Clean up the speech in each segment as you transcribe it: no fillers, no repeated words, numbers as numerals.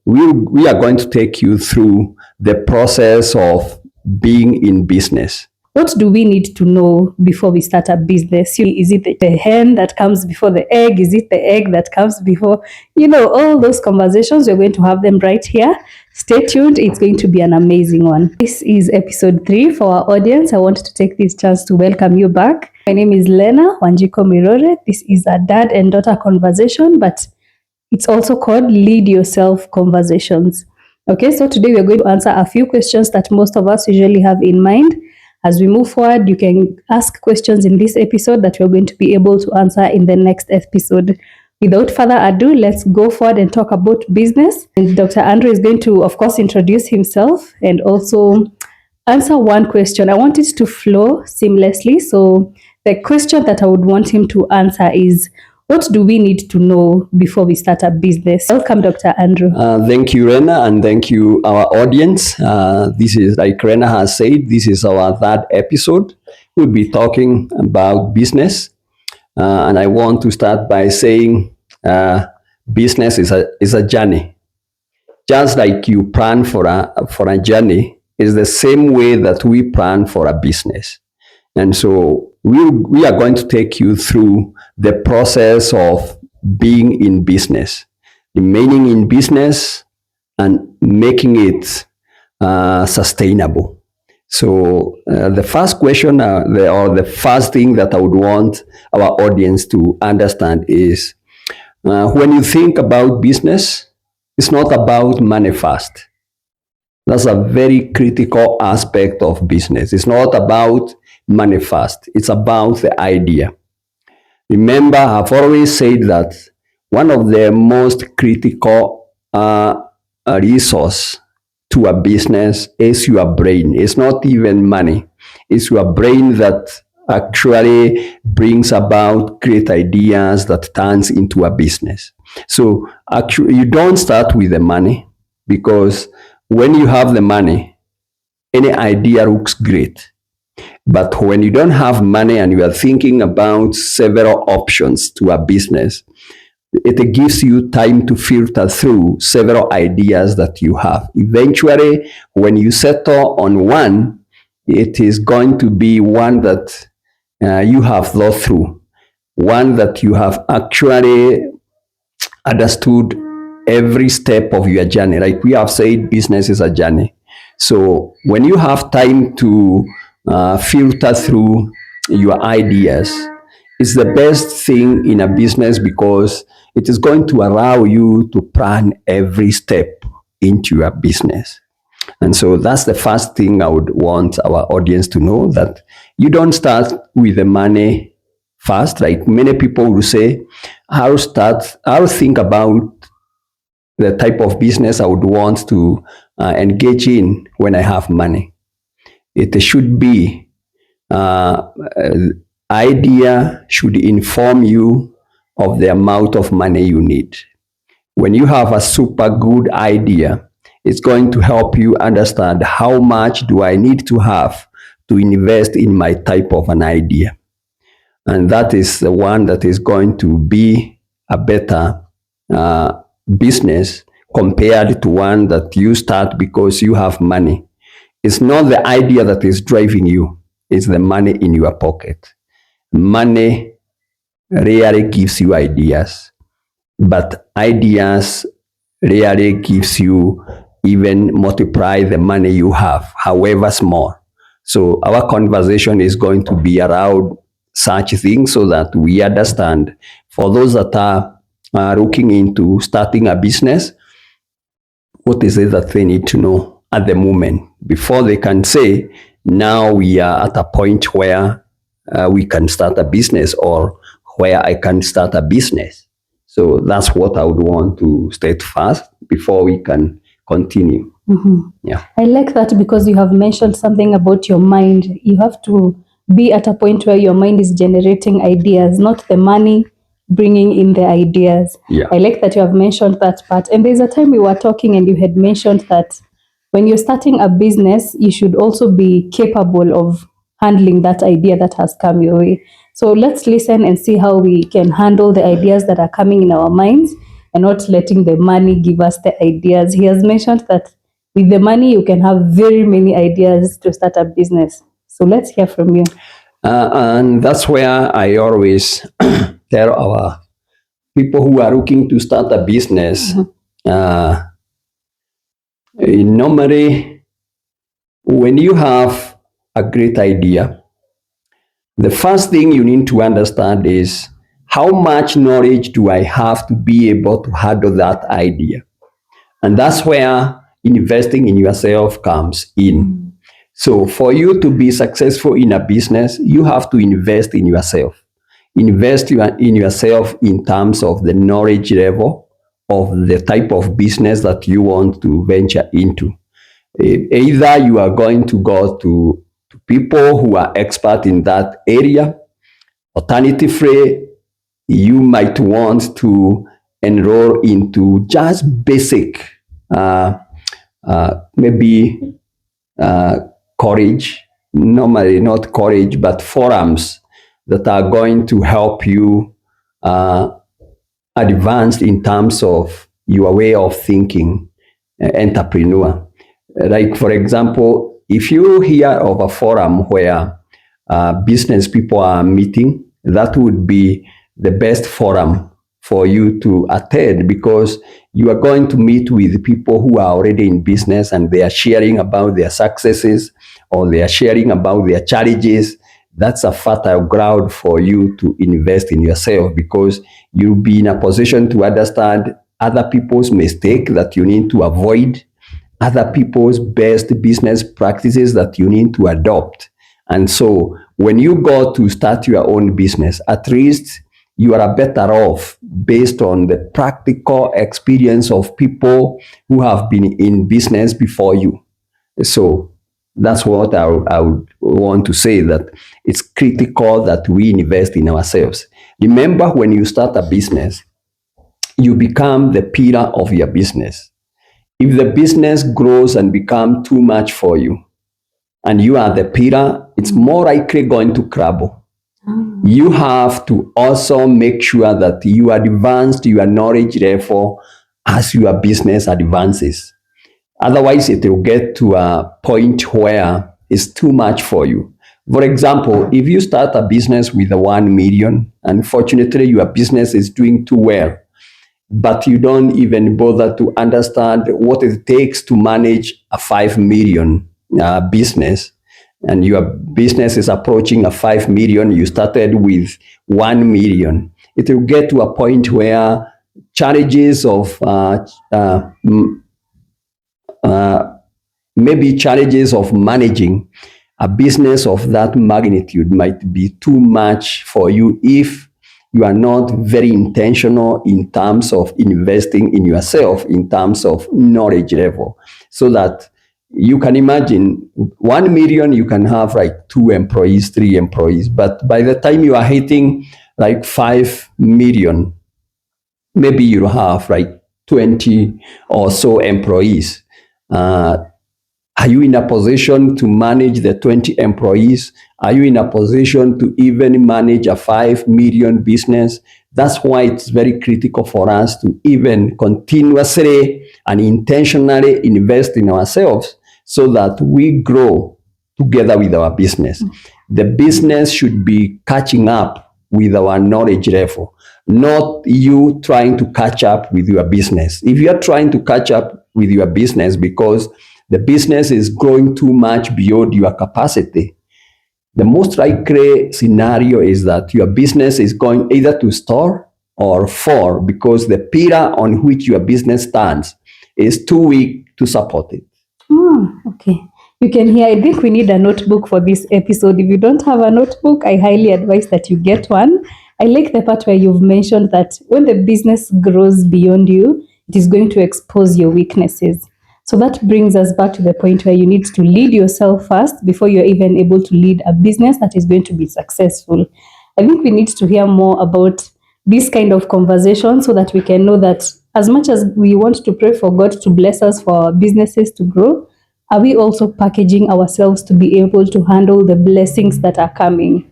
we are going to take you through the process of being in business. What do we need to know before we start a business? Is it the hen that comes before the egg? Is it the egg that comes before, all those conversations? We're going to have them right here. Stay tuned. It's going to be an amazing one. This is episode 3 for our audience. I wanted to take this chance to welcome you back. My name is Lena Wanjiko Mirore. This is a dad and daughter conversation, but it's also called Lead Yourself Conversations. Okay, so today we're going to answer a few questions that most of us usually have in mind. As we move forward, you can ask questions in this episode that we're going to be able to answer in the next episode. Without further ado, let's go forward and talk about business. And Dr. Andrew is going to, of course, introduce himself and also answer one question. I want it to flow seamlessly. So the question that I would want him to answer is, what do we need to know before we start a business? Welcome, Dr. Andrew. Thank you, Rena, and thank you, our audience. This is, like Rena has said, this is our third episode. We'll be talking about business. And I want to start by saying business is a journey. Just like you plan for a journey, it's the same way that we plan for a business. And so we are going to take you through the process of being in business, remaining in business, and making it sustainable. So the first question or the first thing that I would want our audience to understand is when you think about business, it's not about money first. That's a very critical aspect of business. It's not about money first. It's about the idea. Remember, I've always said that one of the most critical resource to a business is your brain. It's not even money. It's your brain that actually brings about great ideas that turns into a business. So actually, you don't start with the money, because when you have the money, any idea looks great. But when you don't have money and you are thinking about several options to a business, it gives you time to filter through several ideas that you have. Eventually, when you settle on one, it is going to be one that you have thought through, one that you have actually understood every step of your journey. Like we have said, business is a journey. So when you have time to filter through your ideas, it's the best thing in a business, because it is going to allow you to plan every step into your business. And so that's the first thing I would want our audience to know, that you don't start with the money first. Like many people will say, I'll think about the type of business I would want to engage in when I have money. It should be idea should inform you of the amount of money you need. When you have a super good idea, it's going to help you understand how much do I need to have to invest in my type of an idea. And that is the one that is going to be a better business compared to one that you start because you have money. It's not the idea that is driving you, it's the money in your pocket. Money rarely gives you ideas, but ideas rarely gives you even multiply the money you have, however small. So our conversation is going to be around such things so that we understand, for those that are looking into starting a business, what is it that they need to know at the moment before they can say, now we are at a point where we can start a business, or where I can start a business. So that's what I would want to state first before we can continue. Mm-hmm. Yeah. I like that, because you have mentioned something about your mind. You have to be at a point where your mind is generating ideas, not the money bringing in the ideas. Yeah. I like that you have mentioned that part. And there's a time we were talking and you had mentioned that when you're starting a business, you should also be capable of handling that idea that has come your way. So let's listen and see how we can handle the ideas that are coming in our minds and not letting the money give us the ideas. He has mentioned that with the money, you can have very many ideas to start a business. So let's hear from you. And that's where I always tell our people who are looking to start a business, normally, when you have a great idea, the first thing you need to understand is how much knowledge do I have to be able to handle that idea? And that's where investing in yourself comes in. So, for you to be successful in a business, you have to invest in yourself. Invest in yourself in terms of the knowledge level of the type of business that you want to venture into. Either you are going to go to people who are expert in that area. Alternatively, you might want to enroll into just basic, maybe college, normally not college, but forums that are going to help you advance in terms of your way of thinking, entrepreneur. Like, for example, if you hear of a forum where business people are meeting, that would be the best forum for you to attend, because you are going to meet with people who are already in business and they are sharing about their successes or they are sharing about their challenges. That's a fertile ground for you to invest in yourself, because you'll be in a position to understand other people's mistake that you need to avoid, other people's best business practices that you need to adopt. And so when you go to start your own business, at least you are better off based on the practical experience of people who have been in business before you. So that's what I would want to say, that it's critical that we invest in ourselves. Remember, when you start a business, you become the pillar of your business. If the business grows and becomes too much for you, and you are the pillar, it's more likely going to crumble. You have to also make sure that you advance your knowledge level as your business advances. Otherwise, it will get to a point where it's too much for you. For example, if you start a business with a 1 million, unfortunately, your business is doing too well, but you don't even bother to understand what it takes to manage a 5 million business, and your business is approaching a 5 million, you started with 1 million. It will get to a point where challenges of maybe challenges of managing a business of that magnitude might be too much for you if you are not very intentional in terms of investing in yourself, in terms of knowledge level. So that you can imagine 1 million, you can have like 2 employees, 3 employees. But by the time you are hitting like 5 million, maybe you have like 20 or so employees. Are you in a position to manage the 20 employees? Are you in a position to even manage a 5 million business? That's why it's very critical for us to even continuously and intentionally invest in ourselves so that we grow together with our business. The business should be catching up with our knowledge level, not you trying to catch up with your business. If you are trying to catch up with your business because the business is growing too much beyond your capacity, the most likely scenario is that your business is going either to stall or fall because the pillar on which your business stands is too weak to support it. Okay. You can hear, I think we need a notebook for this episode. If you don't have a notebook, I highly advise that you get one. I like the part where you've mentioned that when the business grows beyond you, it is going to expose your weaknesses. So that brings us back to the point where you need to lead yourself first before you're even able to lead a business that is going to be successful. I think we need to hear more about this kind of conversation so that we can know that as much as we want to pray for God to bless us for our businesses to grow, are we also packaging ourselves to be able to handle the blessings that are coming?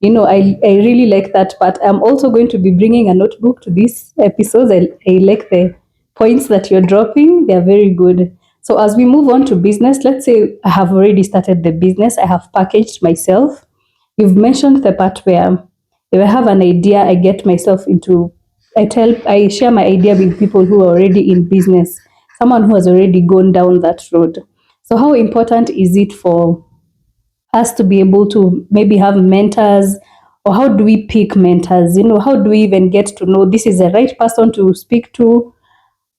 I really like that part. I'm also going to be bringing a notebook to these episodes. I like the points that you're dropping. They're very good. So as we move on to business, let's say I have already started the business. I have packaged myself. You've mentioned the part where if I have an idea, I get myself into, I share my idea with people who are already in business, someone who has already gone down that road. So how important is it for us to be able to maybe have mentors, or how do we pick mentors? How do we even get to know this is the right person to speak to?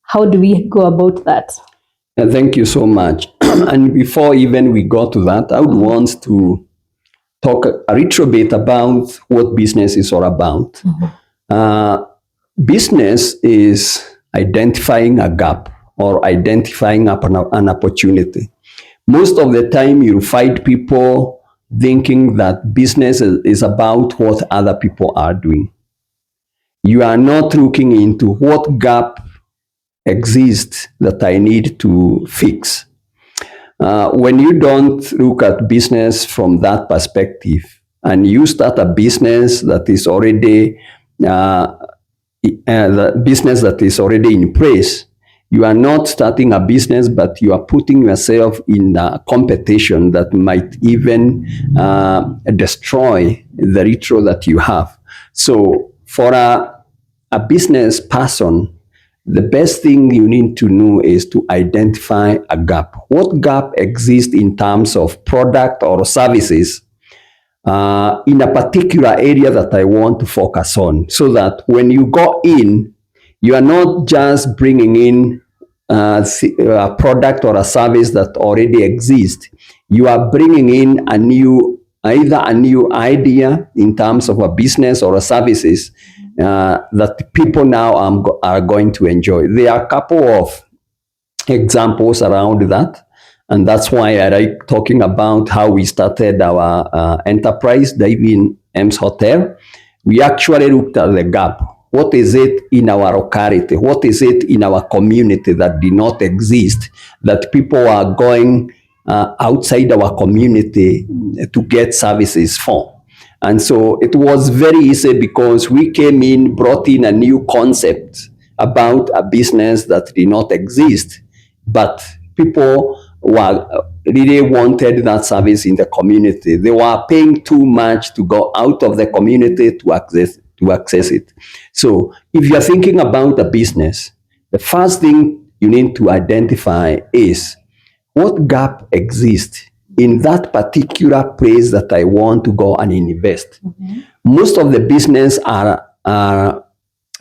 How do we go about that? Thank you so much. And before even we go to that, I would want to talk a little bit about what business is all about. Business is identifying a gap or identifying an opportunity. Most of the time, you find people thinking that business is about what other people are doing. You are not looking into what gap exists that I need to fix. When you don't look at business from that perspective and you start a business that is already the business that is already in place, you are not starting a business, but you are putting yourself in a competition that might even destroy the ritual that you have. So for a business person, the best thing you need to know is to identify a gap. What gap exists in terms of product or services in a particular area that I want to focus on, so that when you go in, you are not just bringing in a product or a service that already exists. You are bringing in either a new idea in terms of a business or a services that people now are going to enjoy. There are a couple of examples around that. And that's why I like talking about how we started our enterprise, Diving M's Hotel. We actually looked at the gap. What is it in our locality? What is it in our community that did not exist, that people are going outside our community to get services for? And so it was very easy because we came in, brought in a new concept about a business that did not exist, but people really wanted that service in the community. They were paying too much to go out of the community to access it. So if you're thinking about a business, the first thing you need to identify is what gap exists in that particular place that I want to go and invest. Most of the business are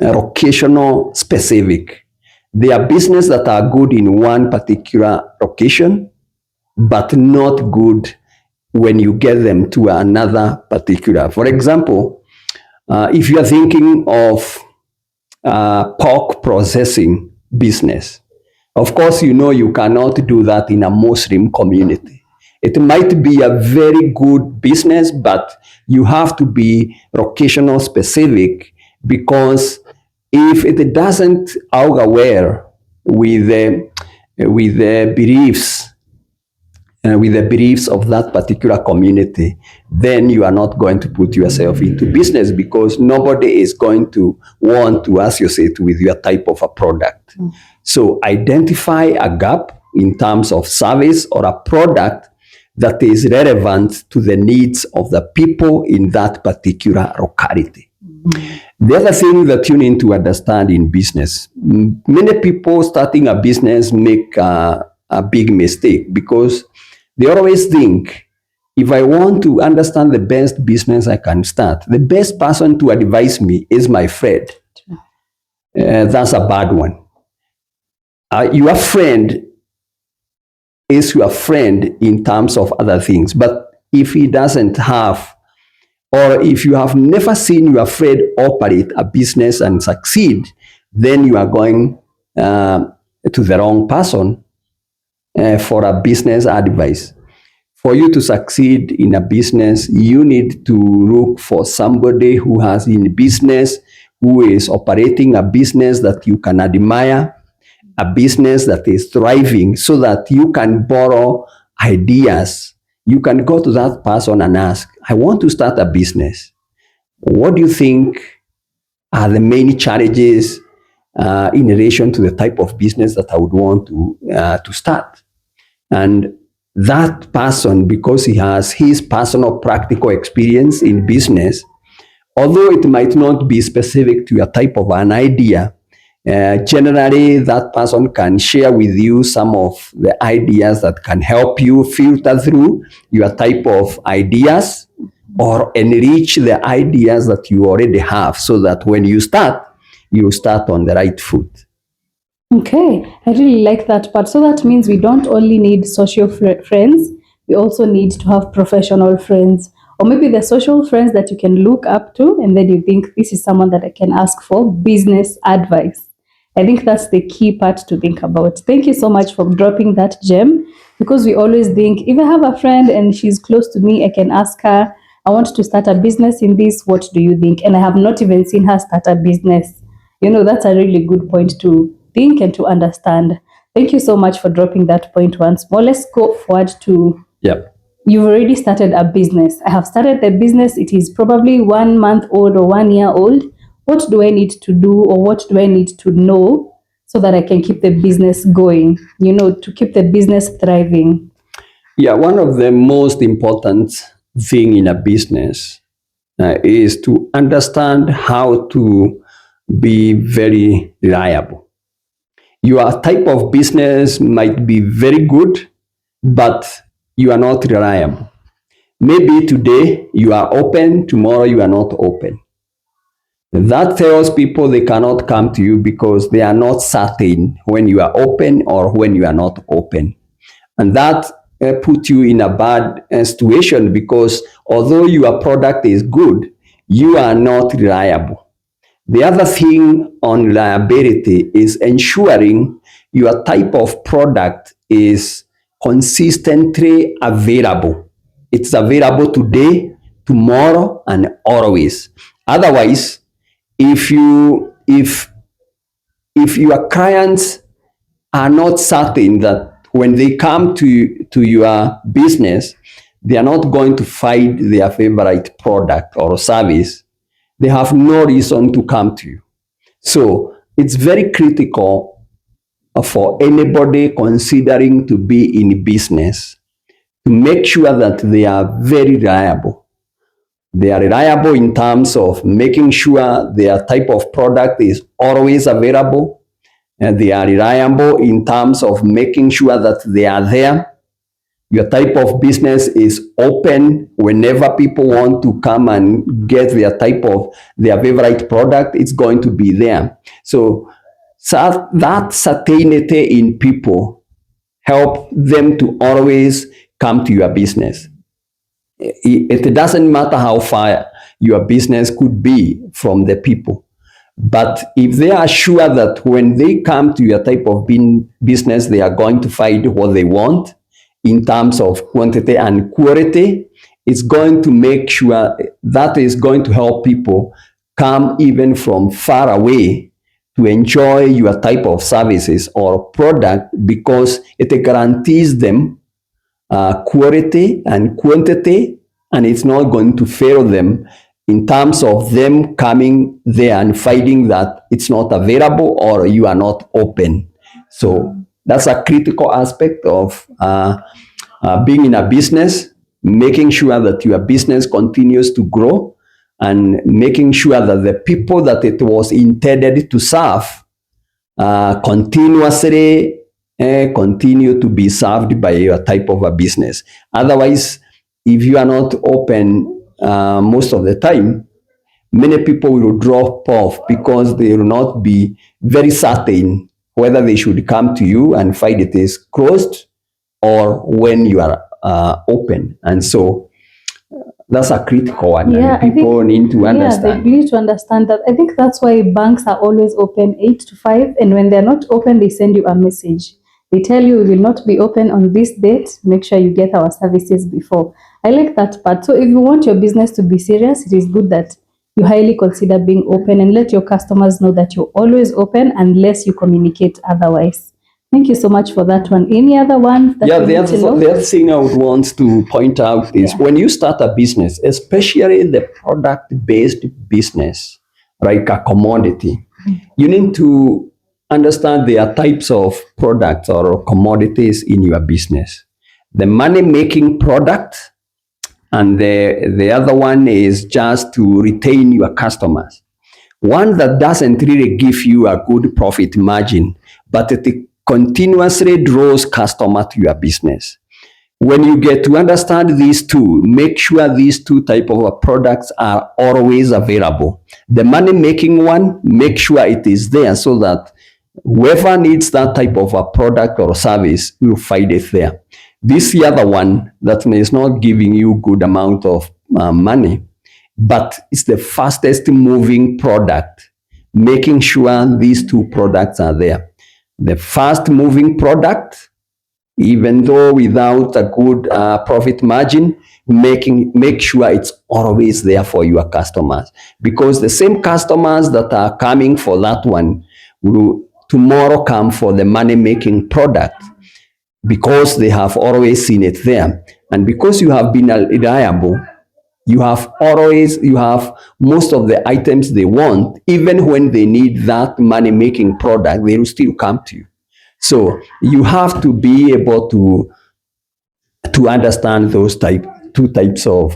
locational specific. There are businesses that are good in one particular location, but not good when you get them to another particular. For example, if you are thinking of pork processing business, of course, you cannot do that in a Muslim community. It might be a very good business, but you have to be locational specific, because if it doesn't augur well with the beliefs of that particular community, then you are not going to put yourself into business, because nobody is going to want to associate with your type of a product. So identify a gap in terms of service or a product that is relevant to the needs of the people in that particular locality. The other thing that you need to understand in business, many people starting a business make a big mistake, because they always think, if I want to understand the best business I can start, the best person to advise me is my friend. That's a bad one. Your friend is your friend in terms of other things, but if he doesn't have, or if you have never seen your friend operate a business and succeed, then you are going to the wrong person for a business advice. For you to succeed in a business, you need to look for somebody who has in business, who is operating a business that you can admire, a business that is thriving, so that you can borrow ideas. You can go to that person and ask, I want to start a business. what do you think are the main challenges in relation to the type of business that I would want to start? And that person, because he has his personal practical experience in business, although it might not be specific to a type of an idea, generally that person can share with you some of the ideas that can help you filter through your type of ideas or enrich the ideas that you already have, so that when you start, you start on the right foot. Okay, I really like that part. So that means we don't only need social friends, we also need to have professional friends, or maybe the social friends that you can look up to, and then you think this is someone that I can ask for business advice. I think that's the key part to think about. Thank you so much for dropping that gem, because we always think if I have a friend and she's close to me, I can ask her, I want to start a business in this. What do you think? And I have not even seen her start a business. That's a really good point to think and to understand. Thank you so much for dropping that point once more. Let's go forward to, Yep. you've already started a business. I have started the business. It is probably 1 month old or 1 year old. What do I need to do, or what do I need to know so that I can keep the business going, to keep the business thriving? Yeah, one of the most important thing in a business is to understand how to be very reliable. Your type of business might be very good, but you are not reliable. Maybe today you are open, tomorrow you are not open. That tells people they cannot come to you because they are not certain when you are open or when you are not open. And that puts you in a bad situation, because although your product is good, you are not reliable. The other thing on reliability is ensuring your type of product is consistently available. It's available today, tomorrow, and always. Otherwise, if your clients are not certain that when they come to your business, they are not going to find their favorite product or service, they have no reason to come to you. So it's very critical for anybody considering to be in business to make sure that they are very reliable. They are reliable in terms of making sure their type of product is always available, and they are reliable in terms of making sure that they are there. Your type of business is open whenever people want to come and get their favorite product, it's going to be there. So that certainty in people help them to always come to your business. It doesn't matter how far your business could be from the people. But if they are sure that when they come to your type of business, they are going to find what they want in terms of quantity and quality, it's going to make sure that is going to help people come even from far away to enjoy your type of services or product, because it guarantees them quality and quantity, and it's not going to fail them in terms of them coming there and finding that it's not available or you are not open. So that's a critical aspect of being in a business, making sure that your business continues to grow and making sure that the people that it was intended to serve continuously continue to be served by your type of a business. Otherwise, if you are not open most of the time, many people will drop off because they will not be very certain whether they should come to you and find it is closed or when you are open. And so that's a critical one. Yeah, and people need to yeah, they understand. need to understand that. I think that's why banks are always open 8 to 5, and when they're not open, they send you a message. They tell you we will not be open on this date. Make sure you get our services before. I like that part. So if you want your business to be serious, it is good that you highly consider being open and let your customers know that you're always open unless you communicate otherwise. Thank you so much for that one. Any other ones that Yeah, we need to know? the other thing I would want to point out is Yeah. when you start a business, especially the product-based business, like a commodity, you need to understand there are types of products or commodities in your business. The money-making product, and the other one is just to retain your customers. One that doesn't really give you a good profit margin, but it continuously draws customer to your business. When you get to understand these two, make sure these two type of products are always available. The money making one, make sure it is there so that whoever needs that type of a product or service will find it there. This other one that is not giving you good amount of money, but it's the fastest moving product, making sure these two products are there. The fast moving product, even though without a good profit margin, make sure it's always there for your customers, because the same customers that are coming for that one will tomorrow come for the money making product, because they have always seen it there, and because you have been reliable, you have most of the items they want. Even when they need that money making product, they will still come to you. So you have to be able to understand those two types of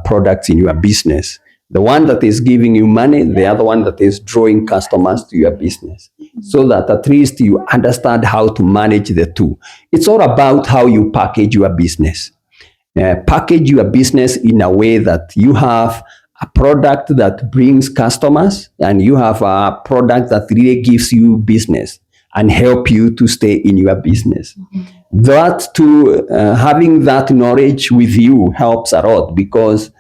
products in your business. The one that is giving you money, the other one that is drawing customers to your business, so that at least you understand how to manage the two. It's all about how you package your business. Package your business in a way that you have a product that brings customers, and you have a product that really gives you business and help you to stay in your business. That too, having that knowledge with you helps a lot, because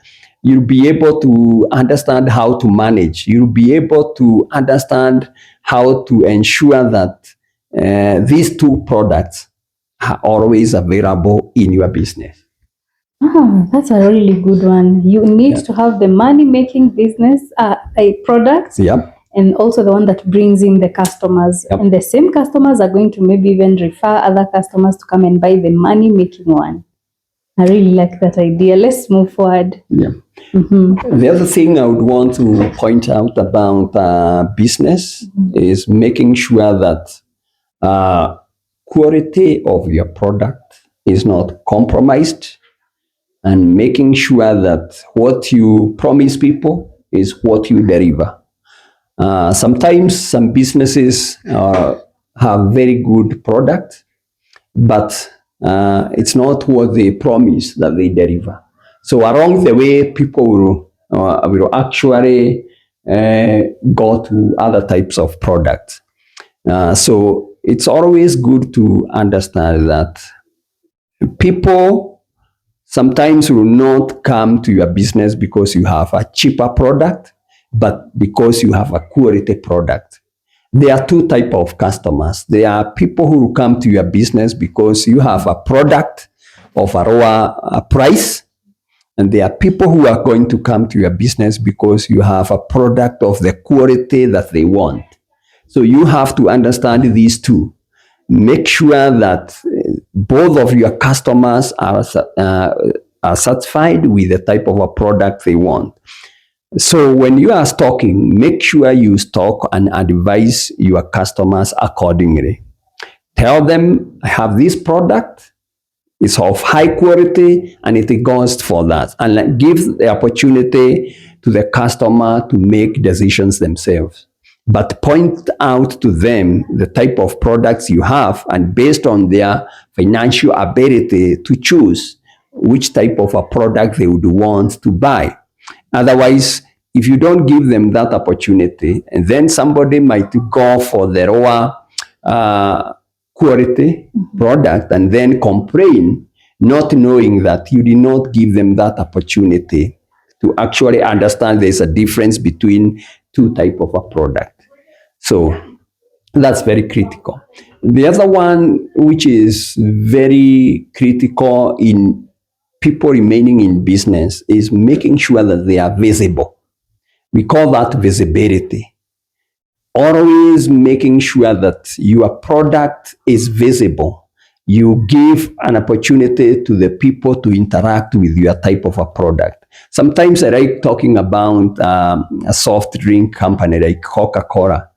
you'll be able to understand how to manage. You'll be able to understand how to ensure that these two products are always available in your business. Ah, that's a really good one. You need to have the money-making business, a product, Yep. and also the one that brings in the customers. Yep. And the same customers are going to maybe even refer other customers to come and buy the money-making one. I really like that idea. Let's move forward. Yeah. The other thing I would want to point out about business is making sure that quality of your product is not compromised, and making sure that what you promise people is what you deliver. Sometimes some businesses have very good product, but it's not what they promise that they deliver. So along the way, people will actually go to other types of products. So it's always good to understand that people sometimes will not come to your business because you have a cheaper product, but because you have a quality product. There are two types of customers. There are people who will come to your business because you have a product of a lower price, and there are people who are going to come to your business because you have a product of the quality that they want. So you have to understand these two. Make sure that both of your customers are satisfied with the type of a product they want. So when you are stocking, make sure you stock and advise your customers accordingly. Tell them, I have this product, it's of high quality, and it goes for that. And give the opportunity to the customer to make decisions themselves. But point out to them the type of products you have, and based on their financial ability to choose which type of a product they would want to buy. Otherwise, if you don't give them that opportunity, and then somebody might go for the lower quality product and then complain, not knowing that you did not give them that opportunity to actually understand there's a difference between two types of a product. So that's very critical. The other one, which is very critical in people remaining in business, is making sure that they are visible. We call that visibility. always making sure that your product is visible. You give an opportunity to the people to interact with your type of a product. Sometimes I like talking about a soft drink company like Coca-Cola.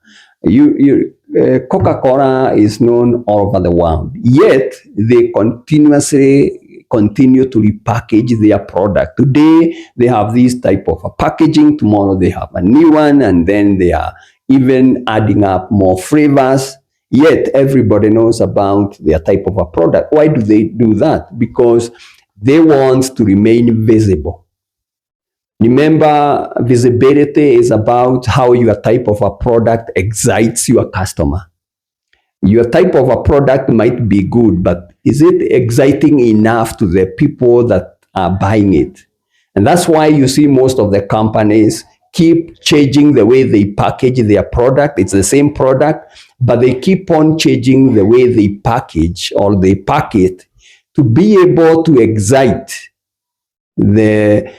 Coca-Cola is known all over the world, yet they continuously continue to repackage their product. Today they have this type of a packaging, tomorrow they have a new one, and then they are even adding up more flavors. Yet everybody knows about their type of a product. Why do they do that? Because they want to remain visible. Remember, visibility is about how your type of a product excites your customer. Your type of a product might be good, but is it exciting enough to the people that are buying it? And that's why you see most of the companies keep changing the way they package their product. It's the same product, but they keep on changing the way they package or they pack it to be able to excite their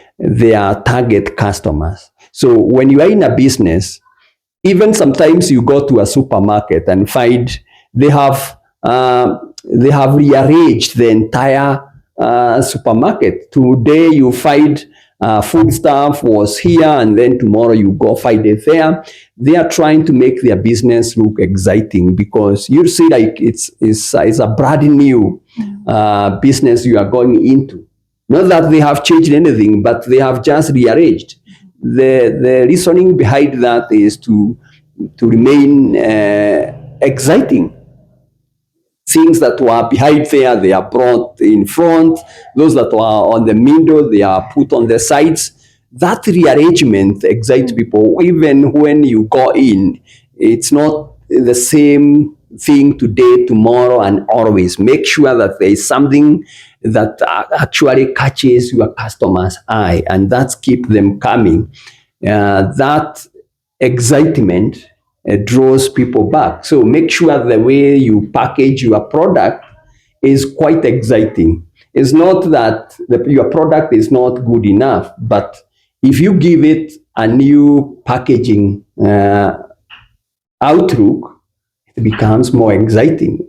target customers. So when you are in a business, even sometimes you go to a supermarket and find they have rearranged the entire supermarket. Today you find food stuff was here, and then tomorrow you go find it there. They are trying to make their business look exciting because you see like it's a brand new business you are going into. Not that they have changed anything, but they have just rearranged. The reasoning behind that is to remain exciting. Things that were behind there, they are brought in front. Those that were on the middle, they are put on the sides. That rearrangement excites people. Even when you go in, it's not the same thing today, tomorrow, and always. Make sure that there is something that actually catches your customer's eye, and that's keep them coming. That excitement draws people back. So make sure the way you package your product is quite exciting. It's not that your product is not good enough, but if you give it a new packaging outlook, it becomes more exciting.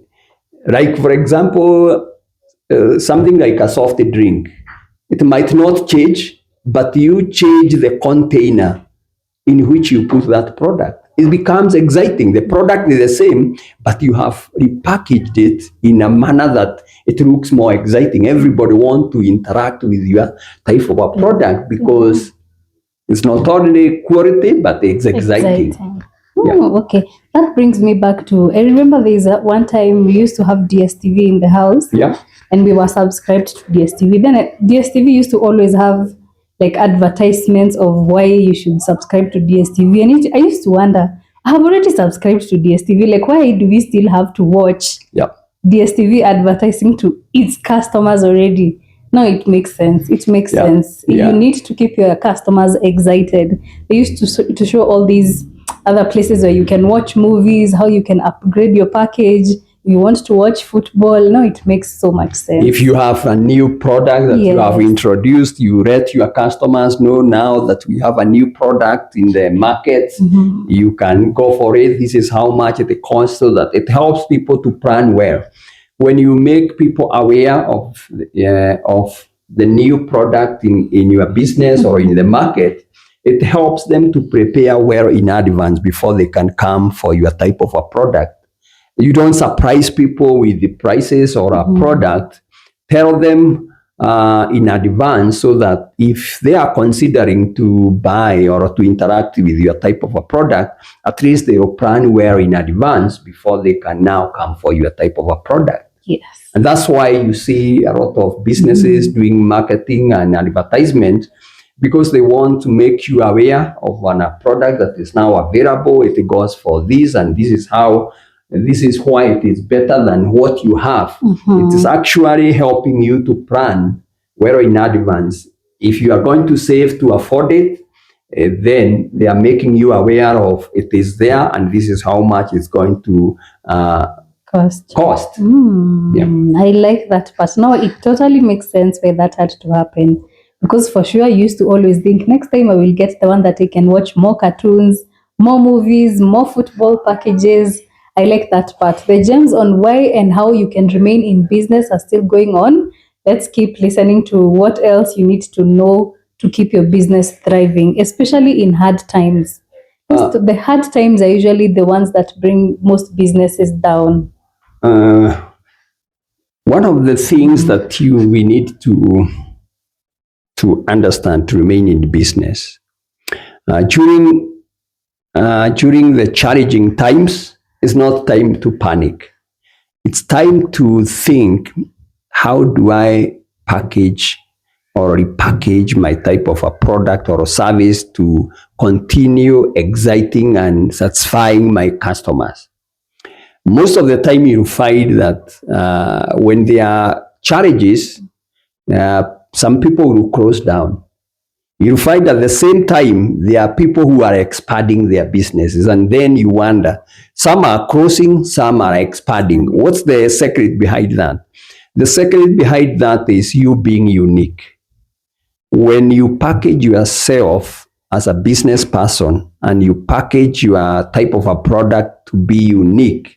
Like, for example, something like a soft drink. It might not change, but you change the container in which you put that product. It becomes exciting. The product is the same, but you have repackaged it in a manner that it looks more exciting. Everybody wants to interact with your type of a product because it's not only quality, but it's exciting. Oh, yeah. Okay. That brings me back to, I remember there's one time we used to have DSTV in the house. Yeah. And we were subscribed to DSTV. Then DSTV used to always have like advertisements of why you should subscribe to DSTV. And I used to wonder, I have already subscribed to DSTV. Like, why do we still have to watch DSTV advertising to its customers already? No, it makes sense. It makes sense. You need to keep your customers excited. They used to show all these other places where you can watch movies, how you can upgrade your package. You want to watch football. No, it makes so much sense. If you have a new product that you have introduced, you let your customers know now that we have a new product in the market. You can go for it. This is how much it costs, so that it helps people to plan well. When you make people aware of the new product in your business or in the market, it helps them to prepare well in advance before they can come for your type of a product. You don't surprise people with the prices or a product. Tell them in advance, so that if they are considering to buy or to interact with your type of a product, at least they will plan well in advance before they can now come for your type of a product. Yes. And that's why you see a lot of businesses doing marketing and advertisement, because they want to make you aware of a product that is now available. It goes for this, and this is how. This is why it is better than what you have. It is actually helping you to plan well in advance. If you are going to save to afford it, then they are making you aware of it is there, and this is how much it's going to cost. I like that part. No, it totally makes sense why that had to happen. Because for sure, I used to always think next time I will get the one that I can watch more cartoons, more movies, more football packages. I like that part. The gems on why and how you can remain in business are still going on. Let's keep listening to what else you need to know to keep your business thriving, especially in hard times. The hard times are usually the ones that bring most businesses down. Uh, One of the things that we need to understand to remain in business during the challenging times is not time to panic. It's time to think, how do I package or repackage my type of a product or a service to continue exciting and satisfying my customers? Most of the time you find that when there are challenges, some people will close down. You'll find at the same time there are people who are expanding their businesses, and then you wonder, some are closing, some are expanding. What's the secret behind that? The secret behind that is you being unique. When you package yourself as a business person and you package your type of a product to be unique,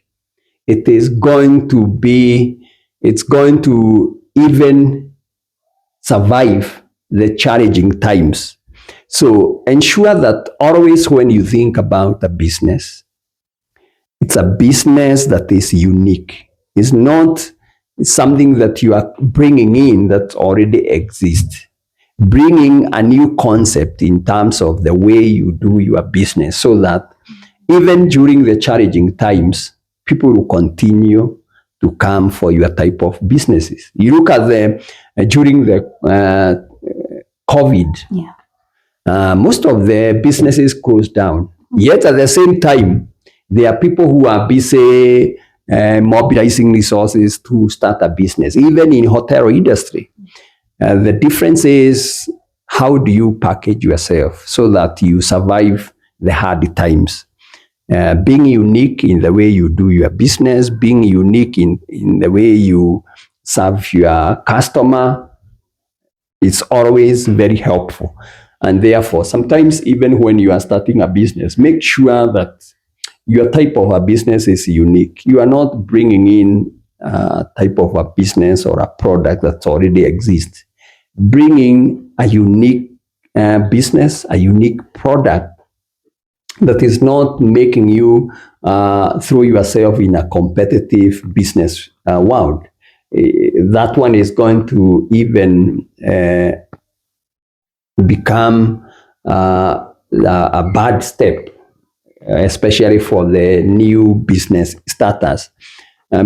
it's going to even survive the challenging times. So ensure that always when you think about a business, it's a business that is unique. It's not something that you are bringing in that already exists. Bringing a new concept in terms of the way you do your business, so that even during the challenging times, people will continue to come for your type of businesses. You look at during the COVID, most of the businesses closed down. Yet at the same time, there are people who are busy mobilizing resources to start a business, even in hotel industry. The difference is, how do you package yourself so that you survive the hard times? Being unique in the way you do your business, being unique in the way you serve your customer, it's always very helpful. And therefore, sometimes even when you are starting a business, make sure that your type of a business is unique. You are not bringing in a type of a business or a product that already exists. Bringing a unique business, a unique product that is not making you throw yourself in a competitive business world. That one is going to even become a bad step, especially for the new business starters.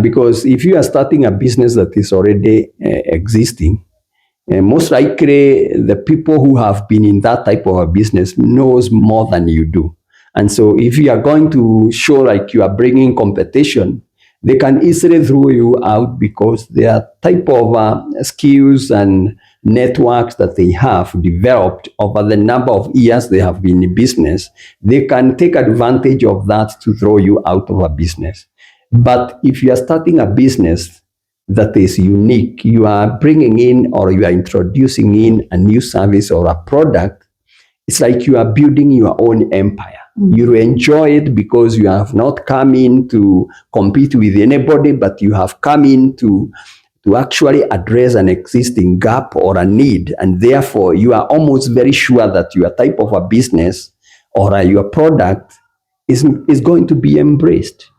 Because if you are starting a business that is already existing, most likely the people who have been in that type of a business knows more than you do. And so if you are going to show like you are bringing competition, they can easily throw you out, because their type of skills and networks that they have developed over the number of years they have been in business, they can take advantage of that to throw you out of a business. But if you are starting a business that is unique, you are bringing in or you are introducing in a new service or a product, it's like you are building your own empire. You enjoy it because you have not come in to compete with anybody, but you have come in to actually address an existing gap or a need. And therefore, you are almost very sure that your type of a business or your product is going to be embraced.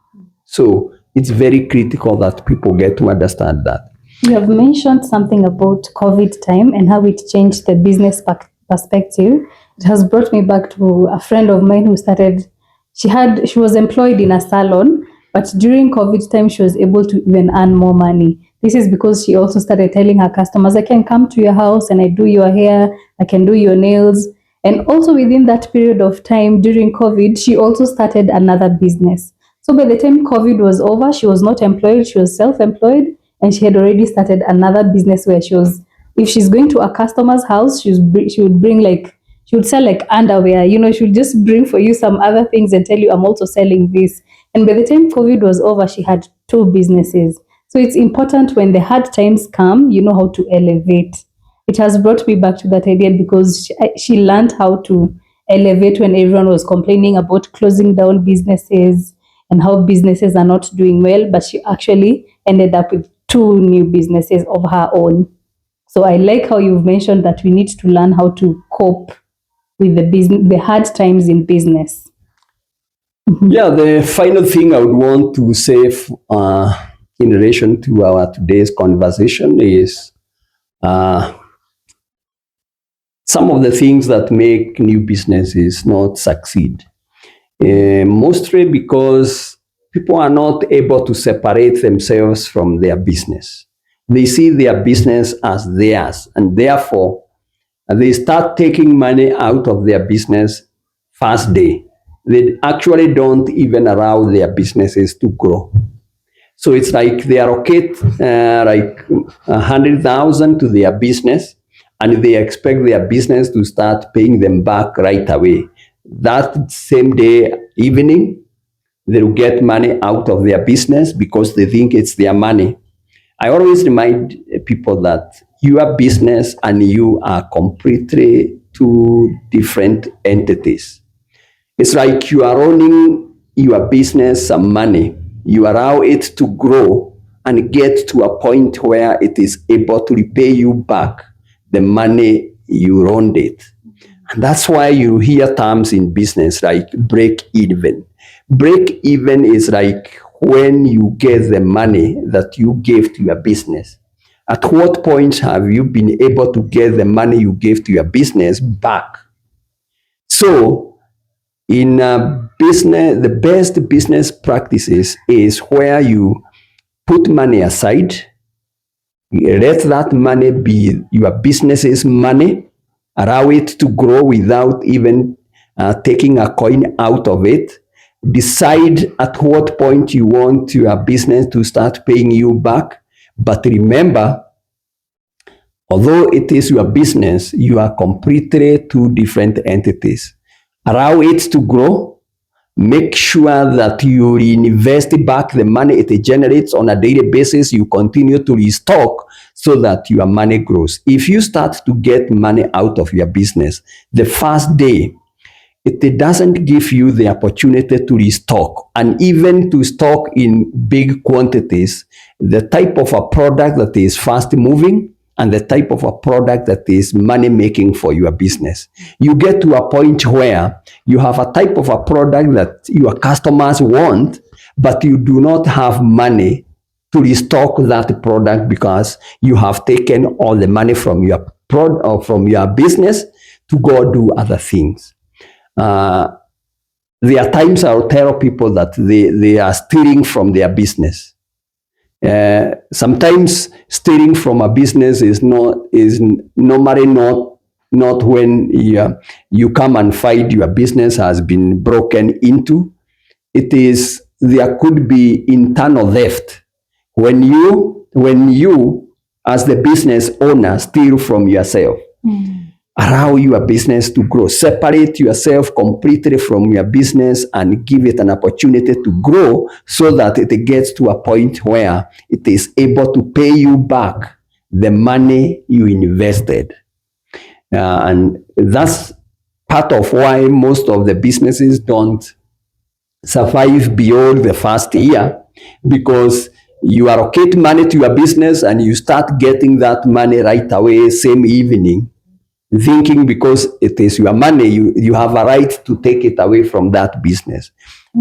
So it's very critical that people get to understand that. You have mentioned something about COVID time and how it changed the business perspective. It has brought me back to a friend of mine who started, she was employed in a salon, but during COVID time, she was able to even earn more money. This is because she also started telling her customers, I can come to your house and I do your hair, I can do your nails. And also within that period of time during COVID, she also started another business. So by the time COVID was over, she was not employed, she was self-employed, and she had already started another business where if she's going to a customer's house, she would bring she would sell like underwear, she would just bring for you some other things and tell you, I'm also selling this. And by the time COVID was over, she had 2 businesses. So it's important when the hard times come, you know how to elevate. It has brought me back to that idea because she learned how to Elevate when everyone was complaining about closing down businesses and how businesses are not doing well, but she actually ended up with 2 new businesses of her own. So I like how you've mentioned that we need to learn how to cope with the hard times in business. Yeah, the final thing I would want to say in relation to our today's conversation is some of the things that make new businesses not succeed. Mostly because people are not able to separate themselves from their business. They see their business as theirs, and therefore they start taking money out of their business first day. They actually don't even allow their businesses to grow. So it's like they allocate like 100,000 to their business, and they expect their business to start paying them back right away. That same day, evening, they'll get money out of their business because they think it's their money. I always remind people that your business and you are completely two different entities. It's like you are owning your business some money. You allow it to grow and get to a point where it is able to repay you back the money you loaned it. And that's why you hear terms in business like break even. Break even is like when you get the money that you gave to your business. At what point have you been able to get the money you gave to your business back? So, in business, the best business practices is where you put money aside, let that money be your business's money, allow it to grow without even taking a coin out of it. Decide at what point you want your business to start paying you back. But remember, although it is your business, you are completely two different entities. Allow it to grow. Make sure that you reinvest back the money it generates on a daily basis. You continue to restock so that your money grows. If you start to get money out of your business the first day, it doesn't give you the opportunity to restock and even to stock in big quantities the type of a product that is fast moving and the type of a product that is money making for your business. You get to a point where you have a type of a product that your customers want, but you do not have money to restock that product because you have taken all the money from your from your business to go do other things. There are times I'll tell people that they are stealing from their business. Sometimes stealing from a business is normally not when you come and find your business has been broken into. It is there could be internal theft when you as the business owner steal from yourself. Allow your business to grow. Separate yourself completely from your business and give it an opportunity to grow so that it gets to a point where it is able to pay you back the money you invested. And that's part of why most of the businesses don't survive beyond the first year, because you allocate money to your business and you start getting that money right away, same evening, thinking because it is your money, you have a right to take it away from that business.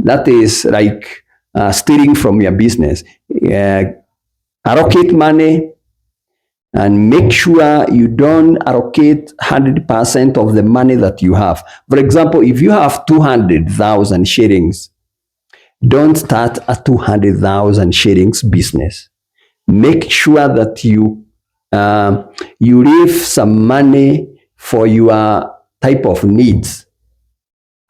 That is like stealing from your business. Allocate money and make sure you don't allocate 100% of the money that you have. For example, if you have 200,000 shillings, don't start a 200,000 shillings business. Make sure that you leave some money for your type of needs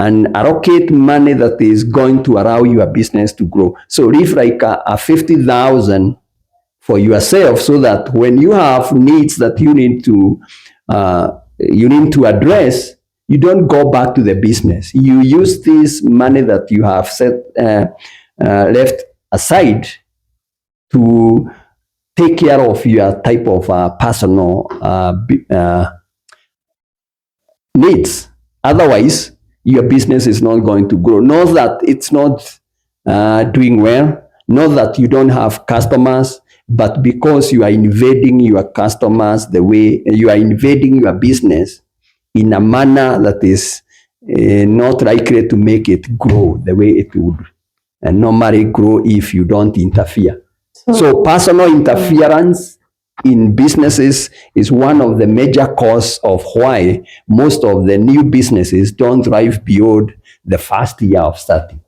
and allocate money that is going to allow your business to grow. So leave like a 50,000 for yourself, so that when you have needs that you need to address, you don't go back to the business. You use this money that you have left aside to take care of your type of personal needs. Otherwise, your business is not going to grow. Not that it's not doing well, not that you don't have customers, but because you are invading your customers the way you are invading your business in a manner that is not likely to make it grow the way it would normally grow if you don't interfere. So personal interference in businesses is one of the major causes of why most of the new businesses don't thrive beyond the first year of starting.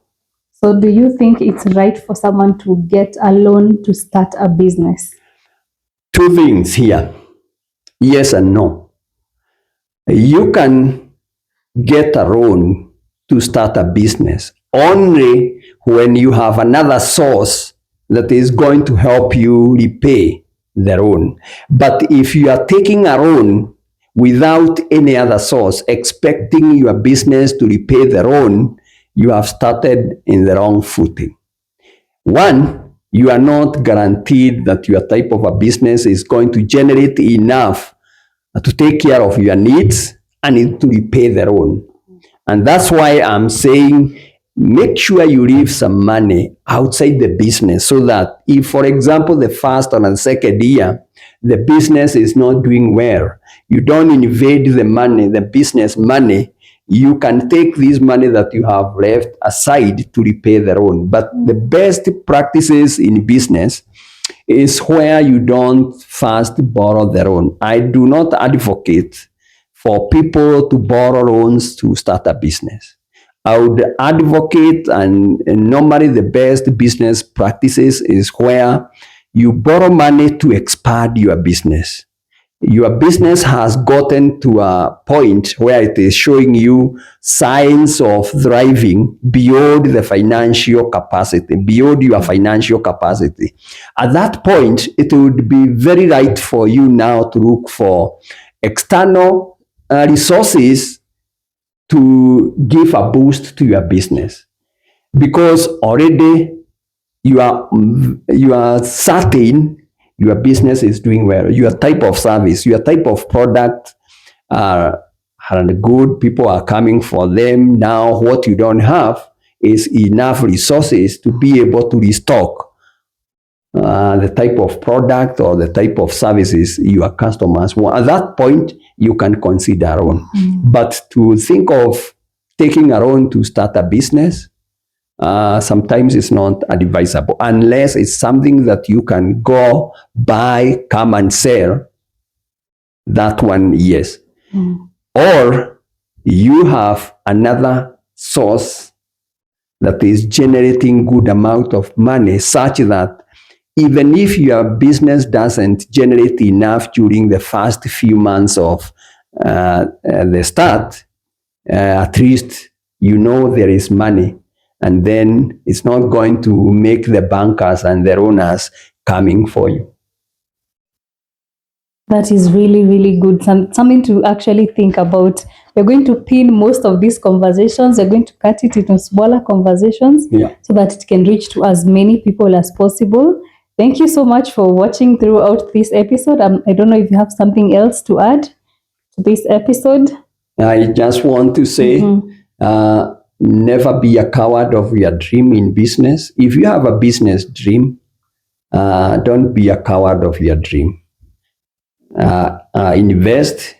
So do you think it's right for someone to get a loan to start a business? Two things here, yes and no. You can get a loan to start a business only when you have another source that is going to help you repay the loan. But if you are taking a loan without any other source, expecting your business to repay the loan, you have started in the wrong footing. One, you are not guaranteed that your type of a business is going to generate enough to take care of your needs and to repay the loan. And that's why I'm saying make sure you leave some money outside the business so that if, for example, the first or the second year, the business is not doing well, you don't invade the money, the business money, you can take this money that you have left aside to repay the loan. But the best practices in business is where you don't first borrow the loan. I do not advocate for people to borrow loans to start a business. I would advocate, and normally the best business practices is where you borrow money to expand your business. Your business has gotten to a point where it is showing you signs of thriving beyond the financial capacity, beyond your financial capacity. At that point, it would be very right for you now to look for external resources to give a boost to your business, because already you are certain your business is doing well. Your type of service, your type of product are good. People are coming for them. Now what you don't have is enough resources to be able to restock the type of product or the type of services your customers want. At that point, you can consider a loan. But to think of taking a loan to start a business, sometimes it's not advisable unless it's something that you can go buy, come and sell. That one, yes. Or you have another source that is generating good amount of money such that even if your business doesn't generate enough during the first few months of the start, at least you know there is money. And then it's not going to make the bankers and the owners coming for you. That is really, really good. Something to actually think about. We're going to pin most of these conversations. We're going to cut it into smaller conversations so that it can reach to as many people as possible. Thank you so much for watching throughout this episode. I don't know if you have something else to add to this episode. I just want to say, never be a coward of your dream in business. If you have a business dream, don't be a coward of your dream. Invest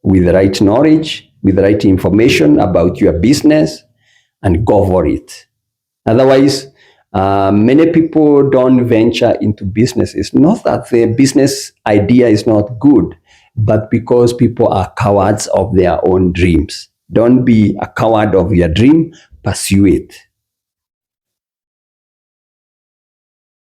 with the right knowledge, with the right information about your business, and go for it. Otherwise, many people don't venture into businesses. Not that the business idea is not good, but because people are cowards of their own dreams. Don't be a coward of your dream, pursue it.